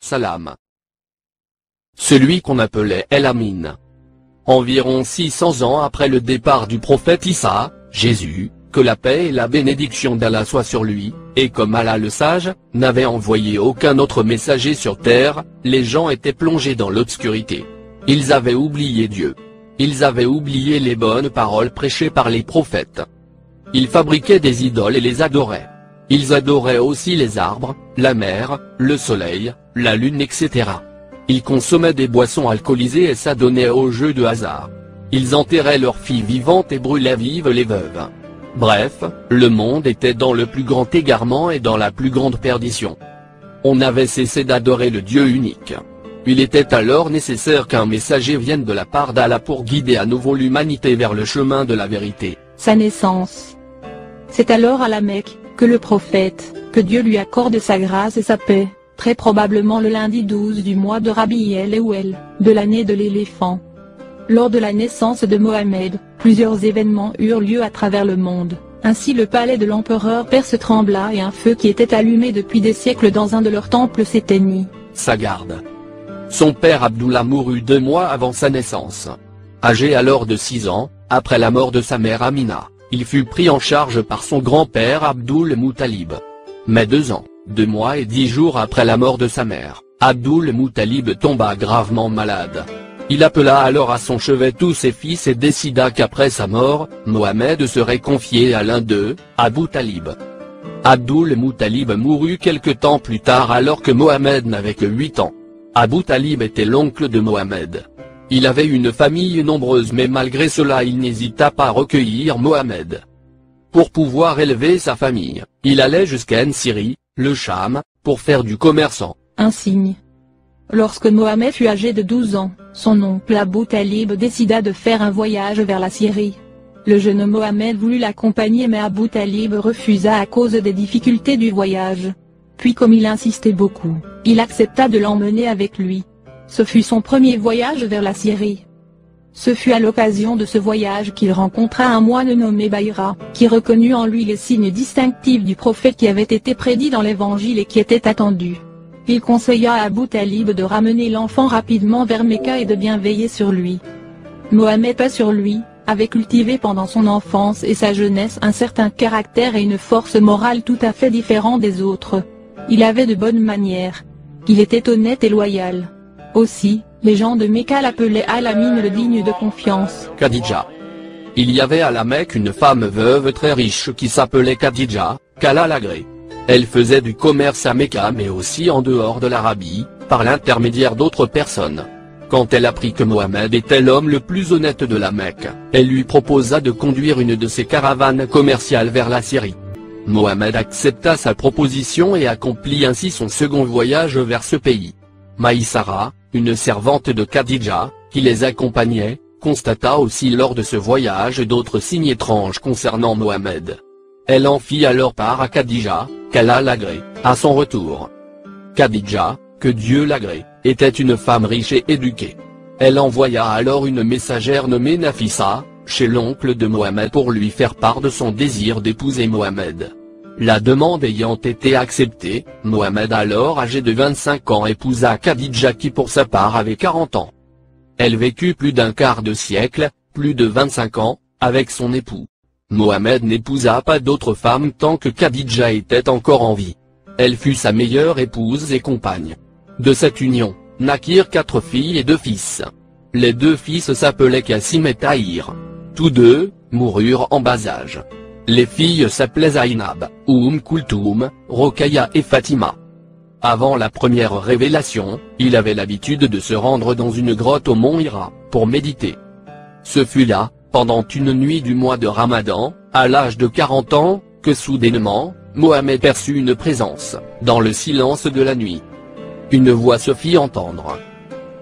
Salam. Celui qu'on appelait El-Amin. Environ 600 ans après le départ du prophète Issa, Jésus, que la paix et la bénédiction d'Allah soient sur lui, et comme Allah le sage, n'avait envoyé aucun autre messager sur terre, les gens étaient plongés dans l'obscurité. Ils avaient oublié Dieu. Ils avaient oublié les bonnes paroles prêchées par les prophètes. Ils fabriquaient des idoles et les adoraient. Ils adoraient aussi les arbres, la mer, le soleil, la lune etc. Ils consommaient des boissons alcoolisées et s'adonnaient aux jeux de hasard. Ils enterraient leurs filles vivantes et brûlaient vives les veuves. Bref, le monde était dans le plus grand égarement et dans la plus grande perdition. On avait cessé d'adorer le Dieu unique. Il était alors nécessaire qu'un messager vienne de la part d'Allah pour guider à nouveau l'humanité vers le chemin de la vérité. Sa naissance. C'est alors à la Mecque, que le prophète, que Dieu lui accorde sa grâce et sa paix, très probablement le lundi 12 du mois de Rabi el-Awwal, de l'année de l'éléphant. Lors de la naissance de Mohammed, plusieurs événements eurent lieu à travers le monde. Ainsi le palais de l'empereur perse trembla et un feu qui était allumé depuis des siècles dans un de leurs temples s'éteignit. Sa garde. Son père Abdullah mourut 2 mois avant sa naissance. Âgé alors de 6 ans, après la mort de sa mère Amina, il fut pris en charge par son grand-père Abdul Muttalib. Mais 2 ans, 2 mois et 10 jours après la mort de sa mère, Abdul Muttalib tomba gravement malade. Il appela alors à son chevet tous ses fils et décida qu'après sa mort, Mohammed serait confié à l'un d'eux, Abu Talib. Abdul Muttalib mourut quelque temps plus tard alors que Mohammed n'avait que 8 ans. Abu Talib était l'oncle de Mohammed. Il avait une famille nombreuse mais malgré cela il n'hésita pas à recueillir Mohammed. Pour pouvoir élever sa famille, il allait jusqu'à Syrie, le Cham, pour faire du commerçant. Un signe. Lorsque Mohammed fut âgé de 12 ans, son oncle Abu Talib décida de faire un voyage vers la Syrie. Le jeune Mohammed voulut l'accompagner mais Abu Talib refusa à cause des difficultés du voyage. Puis comme il insistait beaucoup, il accepta de l'emmener avec lui. Ce fut son premier voyage vers la Syrie. Ce fut à l'occasion de ce voyage qu'il rencontra un moine nommé Bayra, qui reconnut en lui les signes distinctifs du prophète qui avait été prédit dans l'évangile et qui était attendu. Il conseilla à Abu Talib de ramener l'enfant rapidement vers Mecca et de bien veiller sur lui. Mohammed pas sur lui, avait cultivé pendant son enfance et sa jeunesse un certain caractère et une force morale tout à fait différents des autres. Il avait de bonnes manières. Il était honnête et loyal. Aussi, les gens de Mecca l'appelaient Al-Amin le digne de confiance. Khadija. Il y avait à la Mecque une femme veuve très riche qui s'appelait Khadija, qu'Allah l'agrée. Elle faisait du commerce à Mecca mais aussi en dehors de l'Arabie, par l'intermédiaire d'autres personnes. Quand elle apprit que Mohammed était l'homme le plus honnête de la Mecque, elle lui proposa de conduire une de ses caravanes commerciales vers la Syrie. Mohammed accepta sa proposition et accomplit ainsi son second voyage vers ce pays. Maïsara, une servante de Khadija, qui les accompagnait, constata aussi lors de ce voyage d'autres signes étranges concernant Mohammed. Elle en fit alors part à Khadija, qu'Allah l'agrée, à son retour. Khadija, que Dieu l'agrée, était une femme riche et éduquée. Elle envoya alors une messagère nommée Nafissa, chez l'oncle de Mohammed pour lui faire part de son désir d'épouser Mohammed. La demande ayant été acceptée, Mohammed alors âgé de 25 ans épousa Khadija qui pour sa part avait 40 ans. Elle vécut plus d'un quart de siècle, plus de 25 ans, avec son époux. Mohammed n'épousa pas d'autre femme tant que Khadija était encore en vie. Elle fut sa meilleure épouse et compagne. De cette union, naquirent 4 filles et 2 fils. Les 2 fils s'appelaient Qasim et Tahir. Tous 2, moururent en bas âge. Les filles s'appelaient Zainab, Kulthum, Rokhaya et Fatima. Avant la première révélation, il avait l'habitude de se rendre dans une grotte au mont Hira, pour méditer. Ce fut là, pendant une nuit du mois de Ramadan, à l'âge de 40 ans, que soudainement, Mohammed perçut une présence, dans le silence de la nuit. Une voix se fit entendre.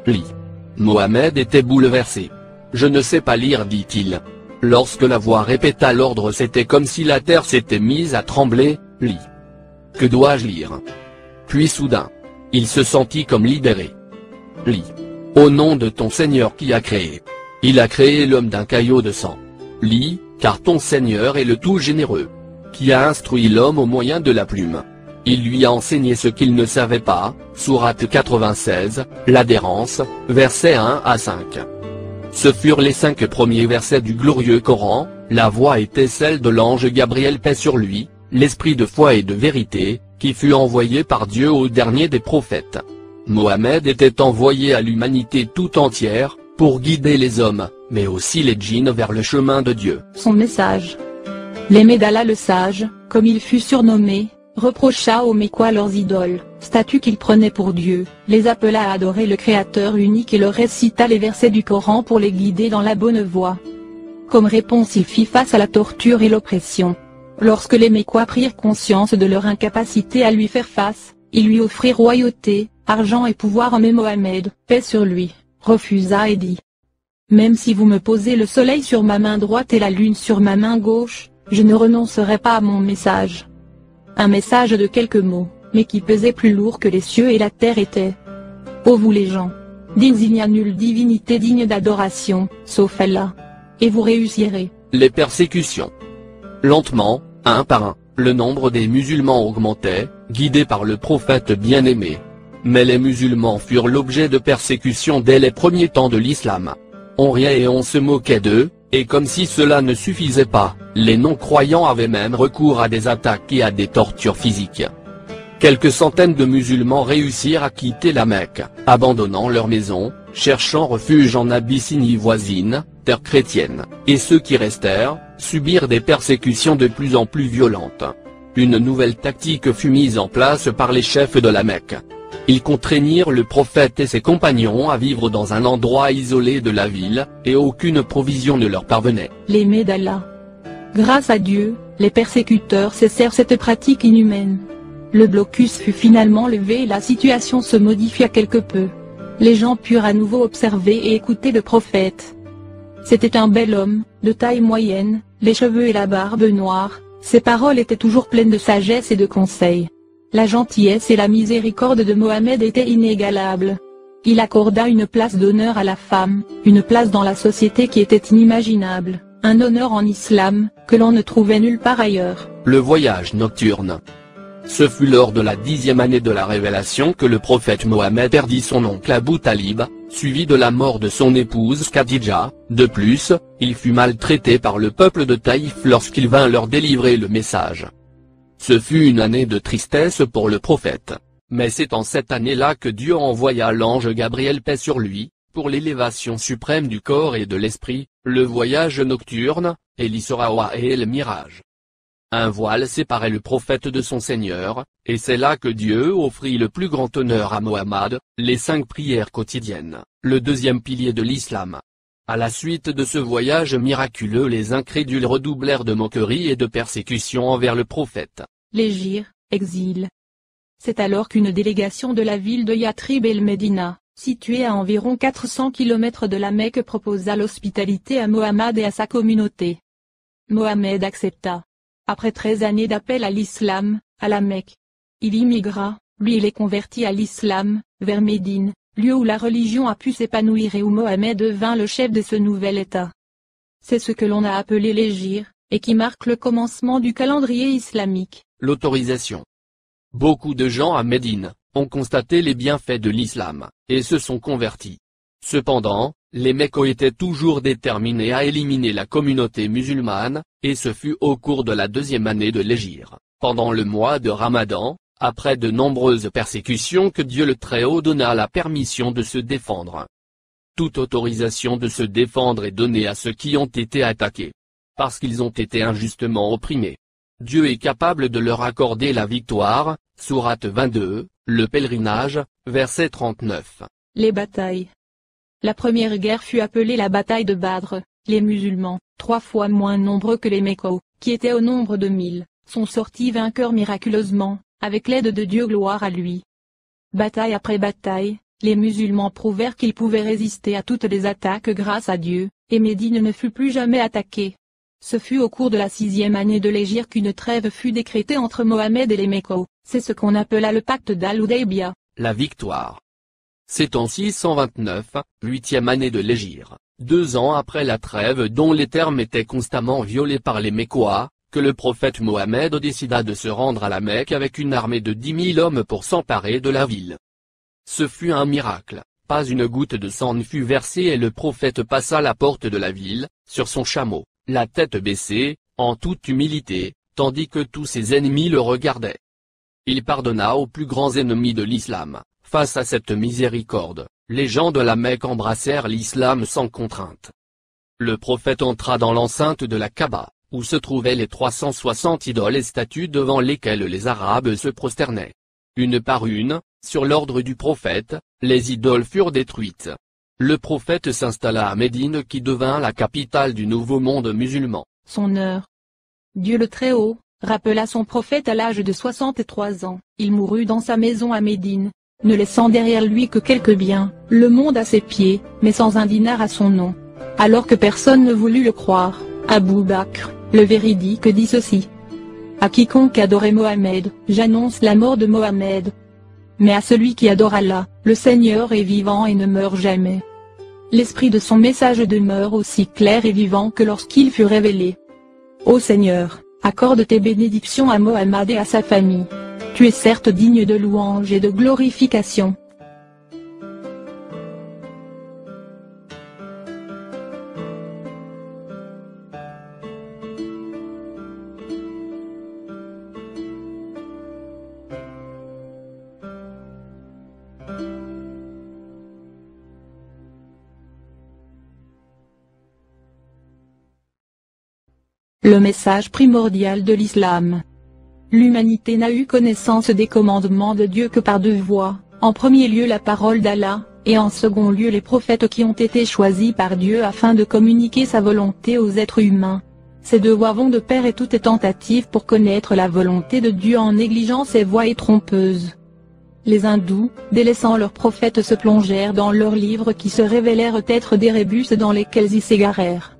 Lis. Mohammed était bouleversé. Je ne sais pas lire, dit-il. Lorsque la voix répéta l'ordre, c'était comme si la terre s'était mise à trembler. Lis. Que dois-je lire? Puis soudain, il se sentit comme libéré. Lis. Au nom de ton Seigneur qui a créé. Il a créé l'homme d'un caillot de sang. Lis, car ton Seigneur est le tout généreux. Qui a instruit l'homme au moyen de la plume. Il lui a enseigné ce qu'il ne savait pas, sourate 96, l'adhérence, versets 1 à 5. Ce furent les 5 premiers versets du glorieux Coran. La voix était celle de l'ange Gabriel, paix sur lui, l'esprit de foi et de vérité, qui fut envoyé par Dieu au dernier des prophètes. Mohammed était envoyé à l'humanité tout entière, pour guider les hommes, mais aussi les djinns vers le chemin de Dieu. Son message. L'aimé d'Allah le sage, comme il fut surnommé, reprocha aux Mécois leurs idoles, statues qu'ils prenaient pour Dieu, les appela à adorer le Créateur unique et leur récita les versets du Coran pour les guider dans la bonne voie. Comme réponse il fit face à la torture et l'oppression. Lorsque les Mécois prirent conscience de leur incapacité à lui faire face, ils lui offrirent royauté, argent et pouvoir, mais Mohammed, paix sur lui, refusa et dit: Même si vous me posez le soleil sur ma main droite et la lune sur ma main gauche, je ne renoncerai pas à mon message. Un message de quelques mots, mais qui pesait plus lourd que les cieux et la terre était. Ô vous les gens, dites il n'y a nulle divinité digne d'adoration, sauf Allah. Et vous réussirez. Les persécutions. Lentement, un par un, le nombre des musulmans augmentait, guidés par le prophète bien-aimé. Mais les musulmans furent l'objet de persécutions dès les premiers temps de l'islam. On riait et on se moquait d'eux, et comme si cela ne suffisait pas, les non-croyants avaient même recours à des attaques et à des tortures physiques. Quelques centaines de musulmans réussirent à quitter la Mecque, abandonnant leur maison, cherchant refuge en Abyssinie voisine, terre chrétienne, et ceux qui restèrent, subirent des persécutions de plus en plus violentes. Une nouvelle tactique fut mise en place par les chefs de la Mecque. Ils contraignirent le prophète et ses compagnons à vivre dans un endroit isolé de la ville, et aucune provision ne leur parvenait. L'aimé d'Allah. Grâce à Dieu, les persécuteurs cessèrent cette pratique inhumaine. Le blocus fut finalement levé et la situation se modifia quelque peu. Les gens purent à nouveau observer et écouter le prophète. C'était un bel homme, de taille moyenne, les cheveux et la barbe noire, ses paroles étaient toujours pleines de sagesse et de conseils. La gentillesse et la miséricorde de Mohammed étaient inégalables. Il accorda une place d'honneur à la femme, une place dans la société qui était inimaginable, un honneur en islam, que l'on ne trouvait nulle part ailleurs. Le voyage nocturne. Ce fut lors de la 10e année de la révélation que le prophète Mohammed perdit son oncle Abu Talib, suivi de la mort de son épouse Khadija. De plus, il fut maltraité par le peuple de Taïf lorsqu'il vint leur délivrer le message. Ce fut une année de tristesse pour le prophète. Mais c'est en cette année-là que Dieu envoya l'ange Gabriel, paix sur lui, pour l'élévation suprême du corps et de l'esprit, le voyage nocturne, et l'Isra et le Mirage. Un voile séparait le prophète de son Seigneur, et c'est là que Dieu offrit le plus grand honneur à Mohammed, les 5 prières quotidiennes, le deuxième pilier de l'islam. À la suite de ce voyage miraculeux, les incrédules redoublèrent de moqueries et de persécutions envers le prophète. L'Hégire, exil. C'est alors qu'une délégation de la ville de Yatrib el-Médina, située à environ 400 km de la Mecque, proposa l'hospitalité à Mohammed et à sa communauté. Mohammed accepta. Après 13 années d'appel à l'islam, à la Mecque, il immigra, lui et les convertis à l'islam, vers Médine, lieu où la religion a pu s'épanouir et où Mohammed devint le chef de ce nouvel État. C'est ce que l'on a appelé l'Hégire, et qui marque le commencement du calendrier islamique. L'autorisation. Beaucoup de gens à Médine ont constaté les bienfaits de l'islam, et se sont convertis. Cependant, les Mécois étaient toujours déterminés à éliminer la communauté musulmane, et ce fut au cours de la 2e année de l'Hégire, pendant le mois de Ramadan, après de nombreuses persécutions, que Dieu le Très-Haut donna la permission de se défendre. Toute autorisation de se défendre est donnée à ceux qui ont été attaqués. Parce qu'ils ont été injustement opprimés. Dieu est capable de leur accorder la victoire, sourate 22, le pèlerinage, verset 39. Les batailles. La première guerre fut appelée la bataille de Badr. Les musulmans, 3 fois moins nombreux que les Mécois, qui étaient au nombre de 1000, sont sortis vainqueurs miraculeusement, avec l'aide de Dieu, gloire à lui. Bataille après bataille, les musulmans prouvèrent qu'ils pouvaient résister à toutes les attaques grâce à Dieu, et Médine ne fut plus jamais attaquée. Ce fut au cours de la 6e année de l'Hégire qu'une trêve fut décrétée entre Mohammed et les Mécois, c'est ce qu'on appela le pacte d'Al-Hudaybiyah. La victoire. C'est en 629, 8e année de l'Hégire, 2 ans après la trêve dont les termes étaient constamment violés par les Mécois, que le prophète Mohammed décida de se rendre à la Mecque avec une armée de 10 000 hommes pour s'emparer de la ville. Ce fut un miracle, pas une goutte de sang ne fut versée et le prophète passa la porte de la ville, sur son chameau, la tête baissée, en toute humilité, tandis que tous ses ennemis le regardaient. Il pardonna aux plus grands ennemis de l'islam. Face à cette miséricorde, les gens de la Mecque embrassèrent l'islam sans contrainte. Le prophète entra dans l'enceinte de la Kaaba, où se trouvaient les 360 idoles et statues devant lesquelles les Arabes se prosternaient. Une par une, sur l'ordre du prophète, les idoles furent détruites. Le prophète s'installa à Médine qui devint la capitale du nouveau monde musulman. Son heure. Dieu le Très-Haut rappela son prophète à l'âge de 63 ans. Il mourut dans sa maison à Médine, ne laissant derrière lui que quelques biens, le monde à ses pieds, mais sans un dinar à son nom. Alors que personne ne voulut le croire, Abou Bakr, le véridique, dit ceci: à quiconque adorait Mohammed, j'annonce la mort de Mohammed. Mais à celui qui adore Allah, le Seigneur est vivant et ne meurt jamais. L'esprit de son message demeure aussi clair et vivant que lorsqu'il fut révélé. Ô Seigneur, accorde tes bénédictions à Mohammed et à sa famille. Tu es certes digne de louange et de glorification. Le message primordial de l'islam. L'humanité n'a eu connaissance des commandements de Dieu que par deux voies, en premier lieu la parole d'Allah, et en second lieu les prophètes qui ont été choisis par Dieu afin de communiquer sa volonté aux êtres humains. Ces deux voies vont de pair et toute tentative pour connaître la volonté de Dieu en négligeant ces voies est trompeuse. Les hindous, délaissant leurs prophètes, se plongèrent dans leurs livres qui se révélèrent être des rébus dans lesquels ils s'égarèrent.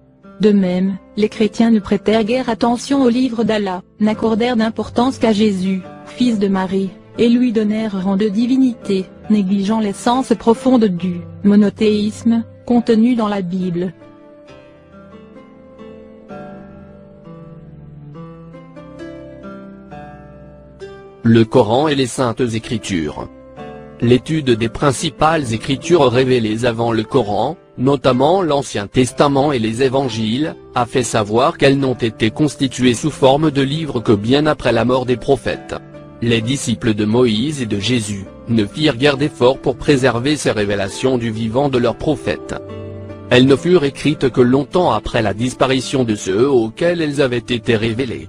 De même, les chrétiens ne prêtèrent guère attention au livre d'Allah, n'accordèrent d'importance qu'à Jésus, fils de Marie, et lui donnèrent rang de divinité, négligeant l'essence profonde du monothéisme, contenu dans la Bible. Le Coran et les Saintes Écritures. L'étude des principales écritures révélées avant le Coran, notamment l'Ancien Testament et les Évangiles, a fait savoir qu'elles n'ont été constituées sous forme de livres que bien après la mort des prophètes. Les disciples de Moïse et de Jésus ne firent guère d'efforts pour préserver ces révélations du vivant de leurs prophètes. Elles ne furent écrites que longtemps après la disparition de ceux auxquels elles avaient été révélées.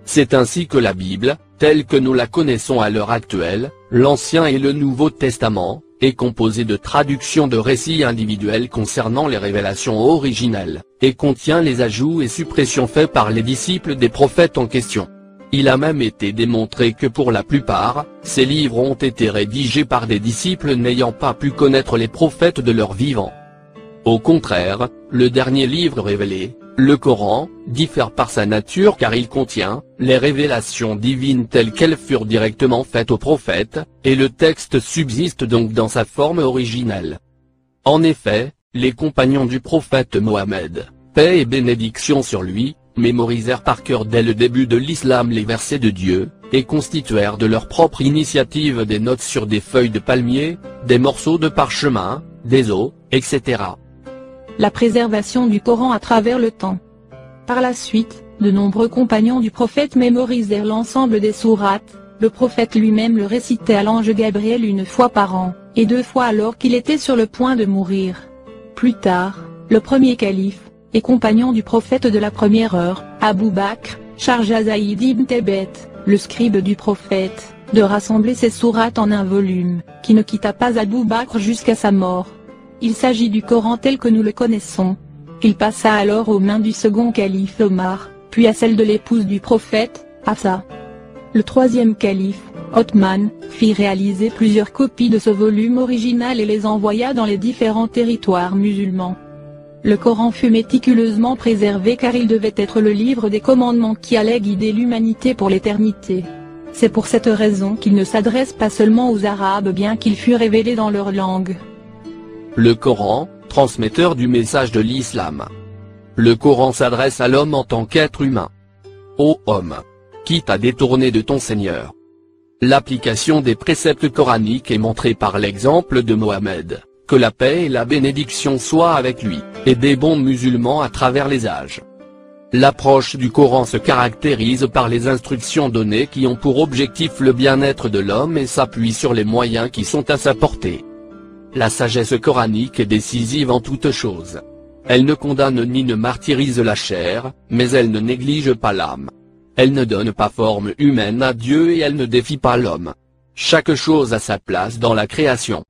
C'est ainsi que la Bible, telle que nous la connaissons à l'heure actuelle, l'Ancien et le Nouveau Testament, est composée de traductions de récits individuels concernant les révélations originelles, et contient les ajouts et suppressions faits par les disciples des prophètes en question. Il a même été démontré que pour la plupart, ces livres ont été rédigés par des disciples n'ayant pas pu connaître les prophètes de leur vivant. Au contraire, le dernier livre révélé, le Coran, diffère par sa nature car il contient les révélations divines telles qu'elles furent directement faites aux prophètes, et le texte subsiste donc dans sa forme originelle. En effet, les compagnons du prophète Mohammed, paix et bénédiction sur lui, mémorisèrent par cœur dès le début de l'islam les versets de Dieu, et constituèrent de leur propre initiative des notes sur des feuilles de palmier, des morceaux de parchemin, des os, etc. La préservation du Coran à travers le temps. Par la suite, de nombreux compagnons du prophète mémorisèrent l'ensemble des sourates, le prophète lui-même le récitait à l'ange Gabriel une fois par an, et 2 fois alors qu'il était sur le point de mourir. Plus tard, le premier calife, et compagnon du prophète de la première heure, Abou Bakr, chargea Zaïd ibn Thabit, le scribe du prophète, de rassembler ces sourates en un volume, qui ne quitta pas Abou Bakr jusqu'à sa mort. Il s'agit du Coran tel que nous le connaissons. Il passa alors aux mains du second calife Omar, puis à celles de l'épouse du prophète, Hafsa. Le troisième calife, Othman, fit réaliser plusieurs copies de ce volume original et les envoya dans les différents territoires musulmans. Le Coran fut méticuleusement préservé car il devait être le livre des commandements qui allait guider l'humanité pour l'éternité. C'est pour cette raison qu'il ne s'adresse pas seulement aux Arabes bien qu'il fût révélé dans leur langue. Le Coran, transmetteur du message de l'islam. Le Coran s'adresse à l'homme en tant qu'être humain. ô homme, qui t'a détourné de ton Seigneur. L'application des préceptes coraniques est montrée par l'exemple de Mohammed, que la paix et la bénédiction soient avec lui, et des bons musulmans à travers les âges. L'approche du Coran se caractérise par les instructions données qui ont pour objectif le bien-être de l'homme et s'appuie sur les moyens qui sont à sa portée. La sagesse coranique est décisive en toutes choses. Elle ne condamne ni ne martyrise la chair, mais elle ne néglige pas l'âme. Elle ne donne pas forme humaine à Dieu et elle ne défie pas l'homme. Chaque chose a sa place dans la création.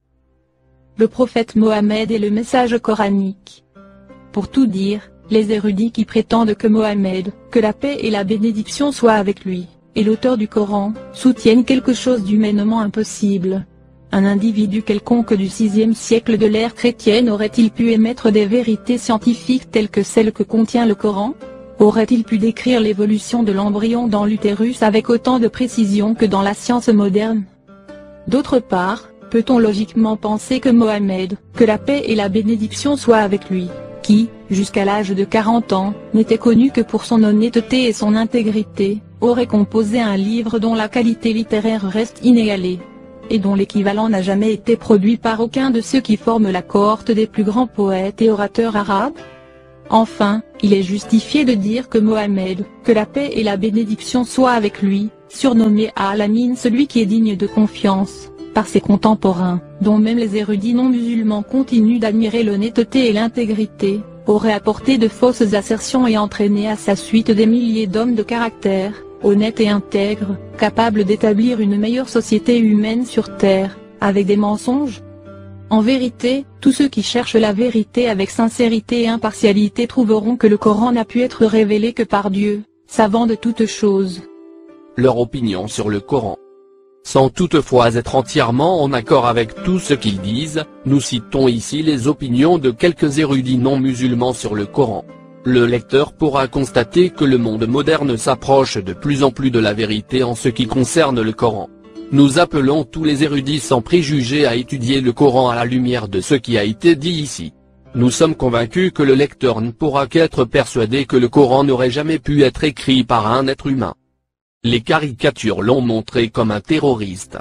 Le prophète Mohammed et le message coranique. Pour tout dire, les érudits qui prétendent que Mohammed, que la paix et la bénédiction soient avec lui, et l'auteur du Coran, soutiennent quelque chose d'humainement impossible. Un individu quelconque du VIe siècle de l'ère chrétienne aurait-il pu émettre des vérités scientifiques telles que celles que contient le Coran ? Aurait-il pu décrire l'évolution de l'embryon dans l'utérus avec autant de précision que dans la science moderne ? D'autre part, peut-on logiquement penser que Mohammed, que la paix et la bénédiction soient avec lui, qui, jusqu'à l'âge de 40 ans, n'était connu que pour son honnêteté et son intégrité, aurait composé un livre dont la qualité littéraire reste inégalée, et dont l'équivalent n'a jamais été produit par aucun de ceux qui forment la cohorte des plus grands poètes et orateurs arabes ? Enfin, il est justifié de dire que Mohammed, que la paix et la bénédiction soient avec lui, surnommé Al-Amin, celui qui est digne de confiance, par ses contemporains, dont même les érudits non musulmans continuent d'admirer l'honnêteté et l'intégrité, aurait apporté de fausses assertions et entraîné à sa suite des milliers d'hommes de caractère, honnêtes et intègres, capables d'établir une meilleure société humaine sur Terre, avec des mensonges ? En vérité, tous ceux qui cherchent la vérité avec sincérité et impartialité trouveront que le Coran n'a pu être révélé que par Dieu, savant de toutes choses. Leur opinion sur le Coran. Sans toutefois être entièrement en accord avec tout ce qu'ils disent, nous citons ici les opinions de quelques érudits non musulmans sur le Coran. Le lecteur pourra constater que le monde moderne s'approche de plus en plus de la vérité en ce qui concerne le Coran. Nous appelons tous les érudits sans préjugés à étudier le Coran à la lumière de ce qui a été dit ici. Nous sommes convaincus que le lecteur ne pourra qu'être persuadé que le Coran n'aurait jamais pu être écrit par un être humain. Les caricatures l'ont montré comme un terroriste.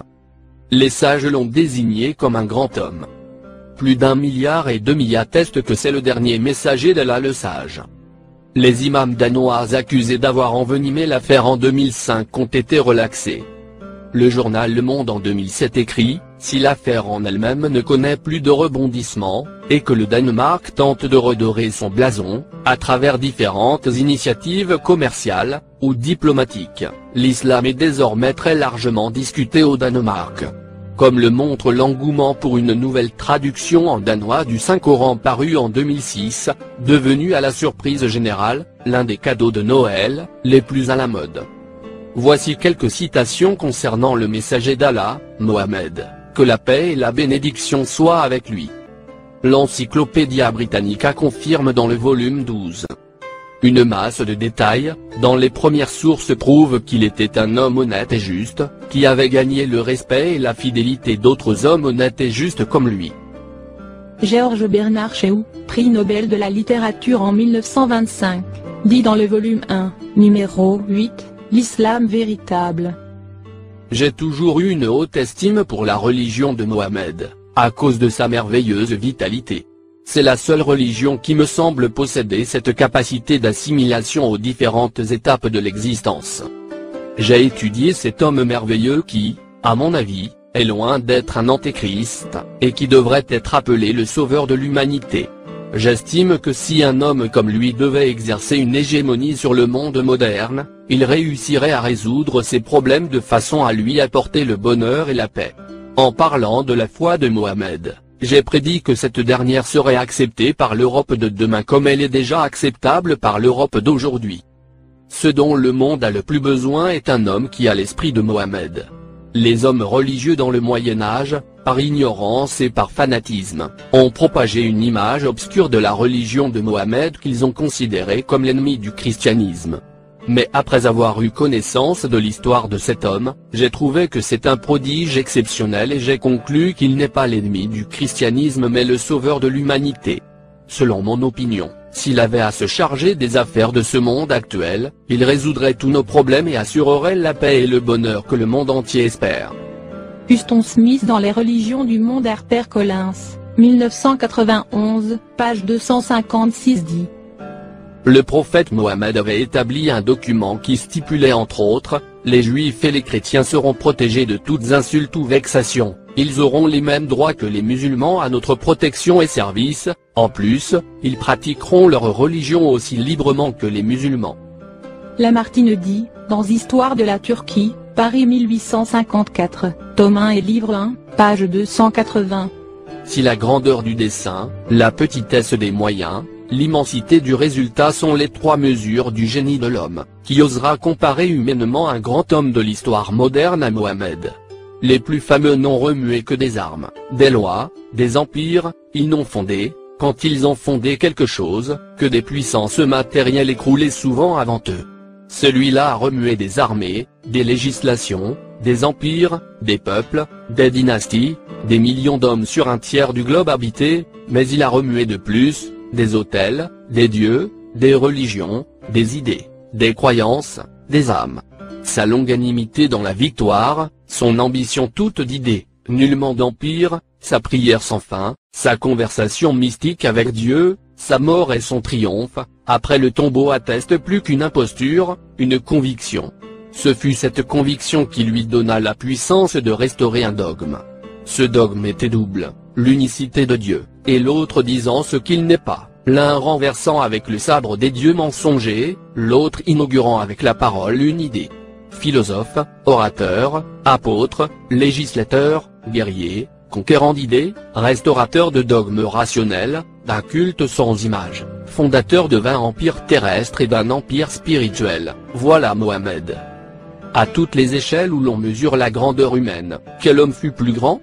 Les sages l'ont désigné comme un grand homme. Plus d'1,5 milliard attestent que c'est le dernier messager d'Allah le sage. Les imams danois accusés d'avoir envenimé l'affaire en 2005 ont été relaxés. Le journal Le Monde en 2007 écrit, si l'affaire en elle-même ne connaît plus de rebondissement, et que le Danemark tente de redorer son blason, à travers différentes initiatives commerciales, ou diplomatiques, l'islam est désormais très largement discuté au Danemark. Comme le montre l'engouement pour une nouvelle traduction en danois du Saint-Coran paru en 2006, devenu à la surprise générale, l'un des cadeaux de Noël, les plus à la mode. Voici quelques citations concernant le messager d'Allah, Mohammed, que la paix et la bénédiction soient avec lui. L'Encyclopédia Britannica confirme dans le volume 12. Une masse de détails, dans les premières sources prouvent qu'il était un homme honnête et juste, qui avait gagné le respect et la fidélité d'autres hommes honnêtes et justes comme lui. Georges Bernard Shaw, prix Nobel de la littérature en 1925, dit dans le volume 1, numéro 8, l'islam véritable. J'ai toujours eu une haute estime pour la religion de Mohammed, à cause de sa merveilleuse vitalité. C'est la seule religion qui me semble posséder cette capacité d'assimilation aux différentes étapes de l'existence. J'ai étudié cet homme merveilleux qui, à mon avis, est loin d'être un antéchrist, et qui devrait être appelé le sauveur de l'humanité. J'estime que si un homme comme lui devait exercer une hégémonie sur le monde moderne, il réussirait à résoudre ses problèmes de façon à lui apporter le bonheur et la paix. En parlant de la foi de Mohammed, j'ai prédit que cette dernière serait acceptée par l'Europe de demain comme elle est déjà acceptable par l'Europe d'aujourd'hui. Ce dont le monde a le plus besoin est un homme qui a l'esprit de Mohammed. Les hommes religieux dans le Moyen-Âge, par ignorance et par fanatisme, ont propagé une image obscure de la religion de Mohammed qu'ils ont considérée comme l'ennemi du christianisme. Mais après avoir eu connaissance de l'histoire de cet homme, j'ai trouvé que c'est un prodige exceptionnel et j'ai conclu qu'il n'est pas l'ennemi du christianisme mais le sauveur de l'humanité. Selon mon opinion, S'il avait à se charger des affaires de ce monde actuel, il résoudrait tous nos problèmes et assurerait la paix et le bonheur que le monde entier espère. Huston Smith dans les religions du monde HarperCollins, 1991, page 256 dit. Le prophète Mohammed avait établi un document qui stipulait entre autres, les juifs et les chrétiens seront protégés de toutes insultes ou vexations, ils auront les mêmes droits que les musulmans à notre protection et service, en plus, ils pratiqueront leur religion aussi librement que les musulmans. Lamartine dit, dans Histoire de la Turquie, Paris 1854, tome 1 et livre 1, page 280. Si la grandeur du dessein, la petitesse des moyens, l'immensité du résultat sont les trois mesures du génie de l'homme, qui osera comparer humainement un grand homme de l'histoire moderne à Mohammed. Les plus fameux n'ont remué que des armes, des lois, des empires, ils n'ont fondé, quand ils ont fondé quelque chose, que des puissances matérielles écroulées souvent avant eux. Celui-là a remué des armées, des législations, des empires, des peuples, des dynasties, des millions d'hommes sur un tiers du globe habité, mais il a remué de plus, des autels, des dieux, des religions, des idées, des croyances, des âmes. Sa longanimité dans la victoire, son ambition toute d'idées, nullement d'empire, sa prière sans fin, sa conversation mystique avec Dieu, sa mort et son triomphe, après le tombeau attestent plus qu'une imposture, une conviction. Ce fut cette conviction qui lui donna la puissance de restaurer un dogme. Ce dogme était double, l'unicité de Dieu, et l'autre disant ce qu'il n'est pas, l'un renversant avec le sabre des dieux mensongers, l'autre inaugurant avec la parole une idée. Philosophe, orateur, apôtre, législateur, guerrier, conquérant d'idées, restaurateur de dogmes rationnels, d'un culte sans image, fondateur de 20 empires terrestres et d'un empire spirituel, voilà Mohammed. À toutes les échelles où l'on mesure la grandeur humaine, quel homme fut plus grand?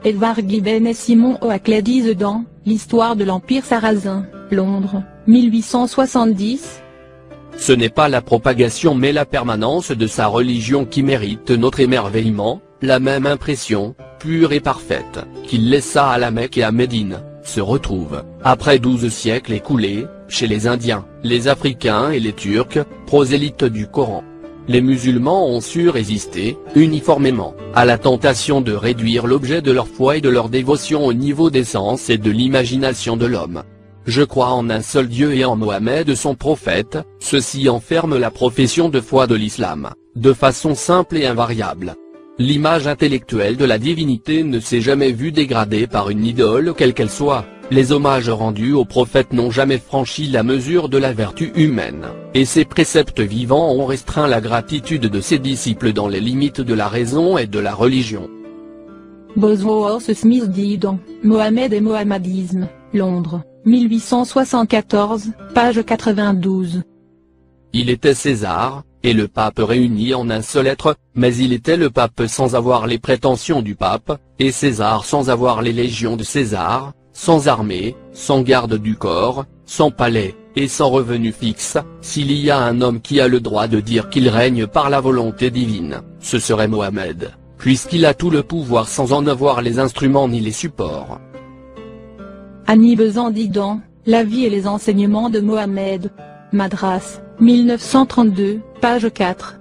Edward Gibbon et Simon Oakley disent dans L'histoire de l'Empire sarrasin, Londres, 1870. Ce n'est pas la propagation mais la permanence de sa religion qui mérite notre émerveillement, la même impression, pure et parfaite, qu'il laissa à la Mecque et à Médine, se retrouve, après 12 siècles écoulés, chez les Indiens, les Africains et les Turcs, prosélytes du Coran. Les musulmans ont su résister, uniformément, à la tentation de réduire l'objet de leur foi et de leur dévotion au niveau des sens et de l'imagination de l'homme. Je crois en un seul Dieu et en Mohammed son prophète, ceci enferme la profession de foi de l'islam, de façon simple et invariable. L'image intellectuelle de la divinité ne s'est jamais vue dégradée par une idole quelle qu'elle soit, les hommages rendus au prophète n'ont jamais franchi la mesure de la vertu humaine, et ses préceptes vivants ont restreint la gratitude de ses disciples dans les limites de la raison et de la religion. Bosworth Smith dit dans Mohammed et Mohammedisme, Londres, 1874, page 92. Il était César, et le pape réuni en un seul être, mais il était le pape sans avoir les prétentions du pape, et César sans avoir les légions de César, sans armée, sans garde du corps, sans palais, et sans revenu fixe. S'il y a un homme qui a le droit de dire qu'il règne par la volonté divine, ce serait Mohammed, puisqu'il a tout le pouvoir sans en avoir les instruments ni les supports. Annie Besant dit dans La vie et les enseignements de Mohammed, Madras, 1932, page 4.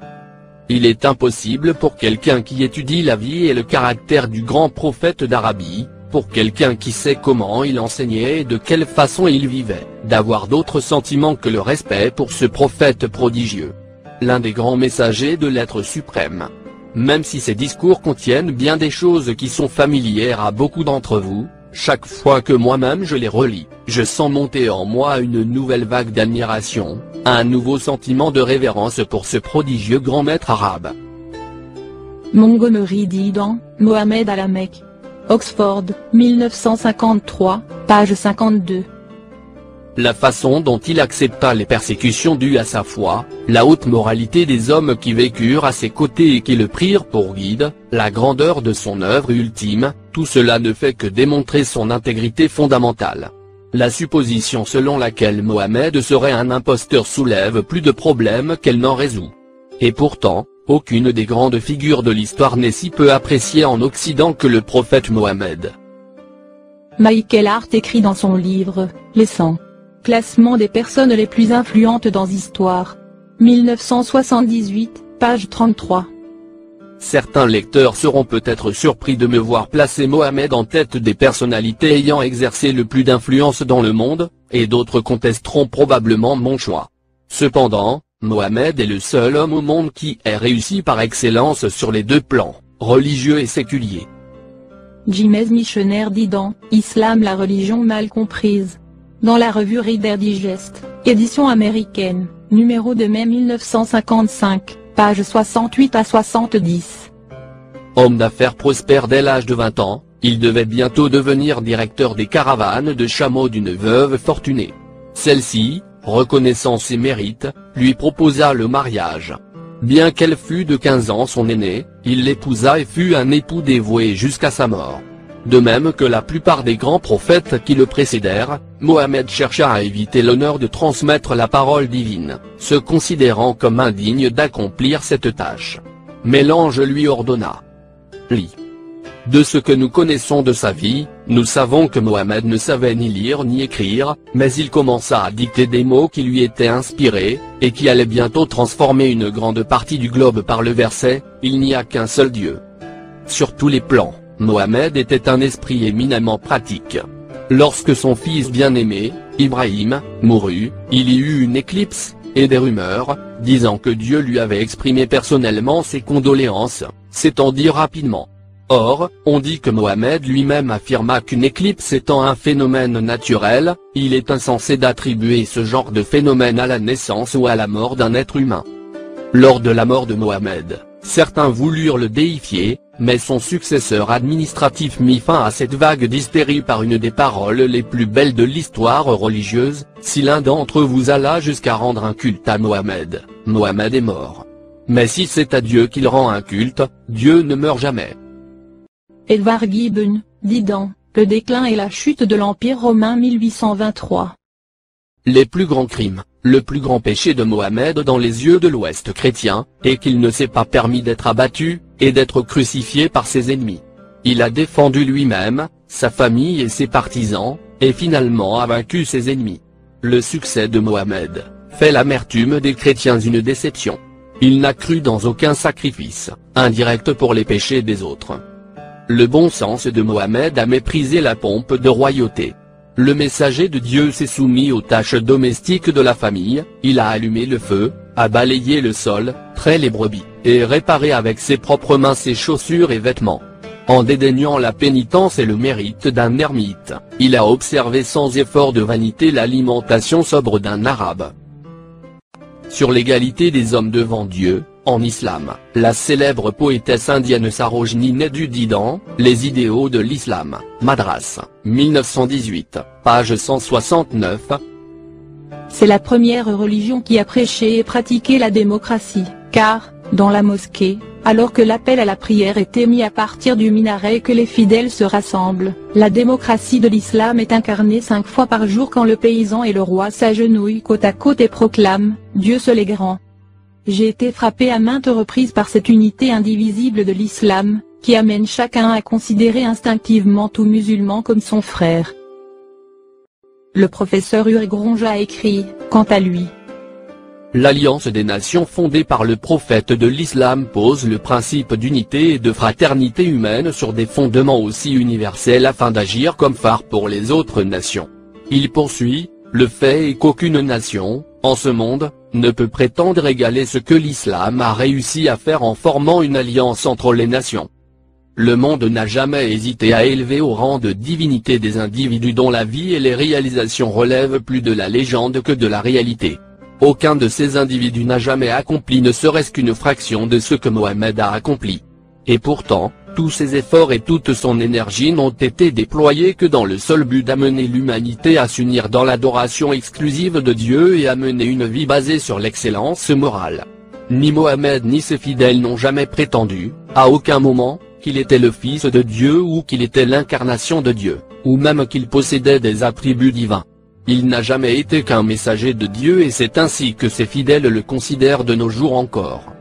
Il est impossible pour quelqu'un qui étudie la vie et le caractère du grand prophète d'Arabie, pour quelqu'un qui sait comment il enseignait et de quelle façon il vivait, d'avoir d'autres sentiments que le respect pour ce prophète prodigieux. L'un des grands messagers de l'être suprême. Même si ces discours contiennent bien des choses qui sont familières à beaucoup d'entre vous, chaque fois que moi-même je les relis, je sens monter en moi une nouvelle vague d'admiration, un nouveau sentiment de révérence pour ce prodigieux grand maître arabe. Montgomery dit dans Mohammed à la Mecque. Oxford, 1953, page 52. La façon dont il accepta les persécutions dues à sa foi, la haute moralité des hommes qui vécurent à ses côtés et qui le prirent pour guide, la grandeur de son œuvre ultime, tout cela ne fait que démontrer son intégrité fondamentale. La supposition selon laquelle Mohammed serait un imposteur soulève plus de problèmes qu'elle n'en résout. Et pourtant, aucune des grandes figures de l'histoire n'est si peu appréciée en Occident que le prophète Mohammed. Michael Hart écrit dans son livre, Les 100 Classement des personnes les plus influentes dans l'histoire. 1978, page 33. Certains lecteurs seront peut-être surpris de me voir placer Mohamed en tête des personnalités ayant exercé le plus d'influence dans le monde, et d'autres contesteront probablement mon choix. Cependant, Mohamed est le seul homme au monde qui ait réussi par excellence sur les deux plans, religieux et séculier. James Missionnaire Didan, Islam, la religion mal comprise. Dans la revue Reader Digest, édition américaine, numéro de mai 1955, pages 68 à 70. Homme d'affaires prospère dès l'âge de 20 ans, il devait bientôt devenir directeur des caravanes de chameaux d'une veuve fortunée. Celle-ci, reconnaissant ses mérites, lui proposa le mariage. Bien qu'elle fût de 15 ans son aînée, il l'épousa et fut un époux dévoué jusqu'à sa mort. De même que la plupart des grands prophètes qui le précédèrent, Mohamed chercha à éviter l'honneur de transmettre la parole divine, se considérant comme indigne d'accomplir cette tâche. Mais l'ange lui ordonna. Lis. De ce que nous connaissons de sa vie, nous savons que Mohamed ne savait ni lire ni écrire, mais il commença à dicter des mots qui lui étaient inspirés, et qui allaient bientôt transformer une grande partie du globe par le verset « Il n'y a qu'un seul Dieu ». Sur tous les plans, Mohamed était un esprit éminemment pratique. Lorsque son fils bien-aimé, Ibrahim, mourut, il y eut une éclipse, et des rumeurs, disant que Dieu lui avait exprimé personnellement ses condoléances, s'étendit rapidement. Or, on dit que Mohamed lui-même affirma qu'une éclipse étant un phénomène naturel, il est insensé d'attribuer ce genre de phénomène à la naissance ou à la mort d'un être humain. Lors de la mort de Mohamed, certains voulurent le déifier, mais son successeur administratif mit fin à cette vague d'hystérie par une des paroles les plus belles de l'histoire religieuse, si l'un d'entre vous alla jusqu'à rendre un culte à Mohamed, Mohamed est mort. Mais si c'est à Dieu qu'il rend un culte, Dieu ne meurt jamais. Edward Gibbon, Didan, Le déclin et la chute de l'Empire romain 1823. Les plus grands crimes, le plus grand péché de Mohamed dans les yeux de l'Ouest chrétien, est qu'il ne s'est pas permis d'être abattu, et d'être crucifié par ses ennemis. Il a défendu lui-même, sa famille et ses partisans, et finalement a vaincu ses ennemis. Le succès de Mohamed fait l'amertume des chrétiens une déception. Il n'a cru dans aucun sacrifice, indirect pour les péchés des autres. Le bon sens de Mohamed a méprisé la pompe de royauté. Le messager de Dieu s'est soumis aux tâches domestiques de la famille, il a allumé le feu, a balayé le sol, trait les brebis, et réparé avec ses propres mains ses chaussures et vêtements. En dédaignant la pénitence et le mérite d'un ermite, il a observé sans effort de vanité l'alimentation sobre d'un arabe. Sur l'égalité des hommes devant Dieu, en islam, la célèbre poétesse indienne Sarojini Naidu Didan, Les idéaux de l'islam, Madras, 1918, page 169. C'est la première religion qui a prêché et pratiqué la démocratie, car, dans la mosquée, alors que l'appel à la prière est émis à partir du minaret et que les fidèles se rassemblent, la démocratie de l'islam est incarnée 5 fois par jour quand le paysan et le roi s'agenouillent côte à côte et proclament « Dieu seul est grand ». J'ai été frappé à maintes reprises par cette unité indivisible de l'islam, qui amène chacun à considérer instinctivement tout musulman comme son frère. Le professeur Uri Gronja a écrit, quant à lui. L'Alliance des nations fondée par le prophète de l'islam pose le principe d'unité et de fraternité humaine sur des fondements aussi universels afin d'agir comme phare pour les autres nations. Il poursuit, le fait est qu'aucune nation, en ce monde, ne peut prétendre égaler ce que l'islam a réussi à faire en formant une alliance entre les nations. Le monde n'a jamais hésité à élever au rang de divinité des individus dont la vie et les réalisations relèvent plus de la légende que de la réalité. Aucun de ces individus n'a jamais accompli ne serait-ce qu'une fraction de ce que Mohamed a accompli. Et pourtant, tous ses efforts et toute son énergie n'ont été déployés que dans le seul but d'amener l'humanité à s'unir dans l'adoration exclusive de Dieu et à mener une vie basée sur l'excellence morale. Ni Mohamed ni ses fidèles n'ont jamais prétendu, à aucun moment, qu'il était le fils de Dieu ou qu'il était l'incarnation de Dieu, ou même qu'il possédait des attributs divins. Il n'a jamais été qu'un messager de Dieu et c'est ainsi que ses fidèles le considèrent de nos jours encore.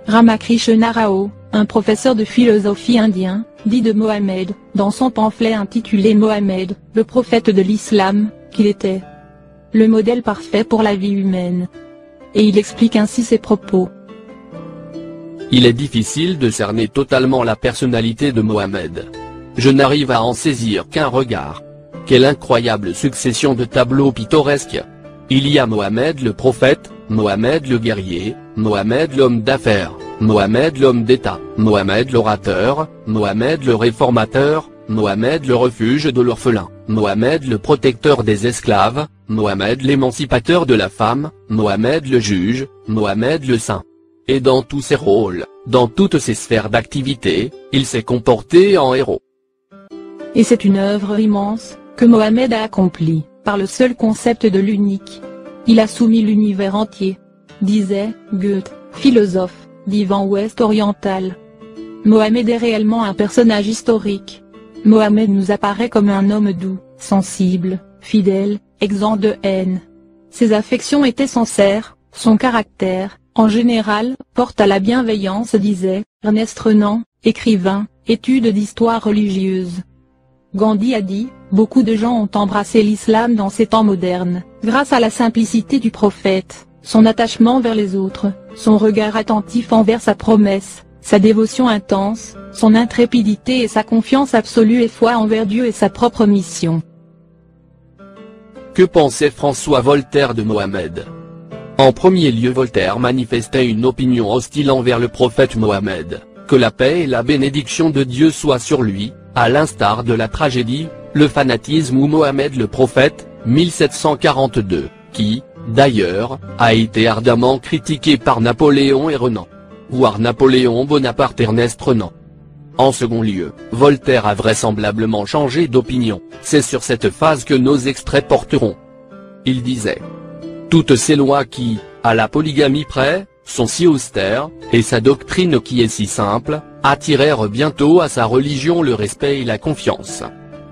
Ramakrishna Rao, un professeur de philosophie indien, dit de Mohamed, dans son pamphlet intitulé Mohamed, le prophète de l'islam, qu'il était le modèle parfait pour la vie humaine. Et il explique ainsi ses propos. Il est difficile de cerner totalement la personnalité de Mohammed. Je n'arrive à en saisir qu'un regard. Quelle incroyable succession de tableaux pittoresques. Il y a Mohammed le prophète, Mohammed le guerrier, Mohammed l'homme d'affaires, Mohammed l'homme d'État, Mohammed l'orateur, Mohammed le réformateur, Mohammed le refuge de l'orphelin, Mohammed le protecteur des esclaves, Mohammed l'émancipateur de la femme, Mohammed le juge, Mohammed le saint. Et dans tous ses rôles, dans toutes ses sphères d'activité, il s'est comporté en héros. Et c'est une œuvre immense, que Mohammed a accomplie, par le seul concept de l'unique. Il a soumis l'univers entier, disait Goethe, philosophe, d'Ivan Ouest oriental. Mohammed est réellement un personnage historique. Mohammed nous apparaît comme un homme doux, sensible, fidèle, exempt de haine. Ses affections étaient sincères, son caractère, en général, porte à la bienveillance, disait Ernest Renan, écrivain, étude d'histoire religieuse. Gandhi a dit, beaucoup de gens ont embrassé l'islam dans ces temps modernes, grâce à la simplicité du prophète, son attachement vers les autres, son regard attentif envers sa promesse, sa dévotion intense, son intrépidité et sa confiance absolue et foi envers Dieu et sa propre mission. Que pensait François Voltaire de Mohammed? En premier lieu, Voltaire manifestait une opinion hostile envers le prophète Mohammed, que la paix et la bénédiction de Dieu soient sur lui, à l'instar de la tragédie, Le fanatisme ou Mohammed le prophète, 1742, qui, d'ailleurs, a été ardemment critiqué par Napoléon et Renan. Voir Napoléon Bonaparte Ernest Renan. En second lieu, Voltaire a vraisemblablement changé d'opinion, c'est sur cette phase que nos extraits porteront. Il disait: toutes ces lois qui, à la polygamie près, sont si austères, et sa doctrine qui est si simple, attirèrent bientôt à sa religion le respect et la confiance.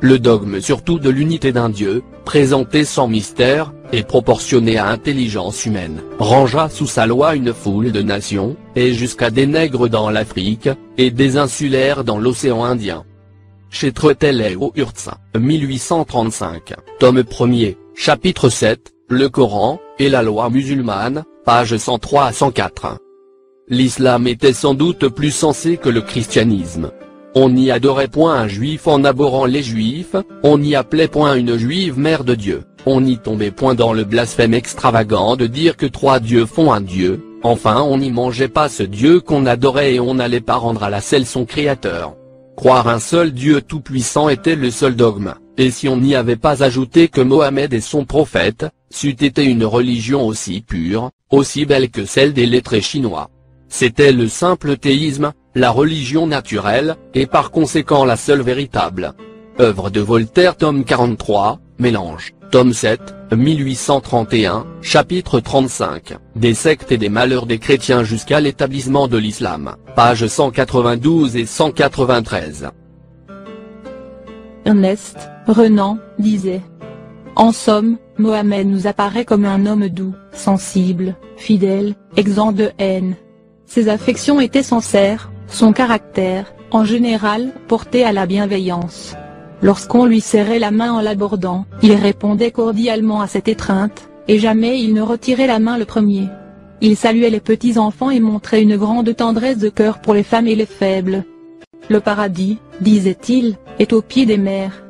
Le dogme surtout de l'unité d'un Dieu, présenté sans mystère, et proportionné à intelligence humaine, rangea sous sa loi une foule de nations, et jusqu'à des nègres dans l'Afrique, et des insulaires dans l'océan Indien. Chez Tretel et Hurtz, 1835, tome 1er, chapitre 7, le Coran, et la loi musulmane, pages 103 à 104. L'islam était sans doute plus sensé que le christianisme. On n'y adorait point un juif en abhorrant les juifs, on n'y appelait point une juive mère de Dieu, on n'y tombait point dans le blasphème extravagant de dire que trois dieux font un Dieu, enfin on n'y mangeait pas ce Dieu qu'on adorait et on n'allait pas rendre à la selle son créateur. Croire un seul Dieu tout-puissant était le seul dogme, et si on n'y avait pas ajouté que Mohammed est son prophète, c'eût été une religion aussi pure, aussi belle que celle des lettrés chinois. C'était le simple théisme, la religion naturelle, et par conséquent la seule véritable. Œuvre de Voltaire, tome 43, Mélange, tome 7, 1831, chapitre 35, Des sectes et des malheurs des chrétiens jusqu'à l'établissement de l'islam, pages 192 et 193. Ernest Renan disait: en somme, Mohammed nous apparaît comme un homme doux, sensible, fidèle, exempt de haine. Ses affections étaient sincères, son caractère, en général, porté à la bienveillance. Lorsqu'on lui serrait la main en l'abordant, il répondait cordialement à cette étreinte, et jamais il ne retirait la main le premier. Il saluait les petits enfants et montrait une grande tendresse de cœur pour les femmes et les faibles. Le paradis, disait-il, est au pied des mers.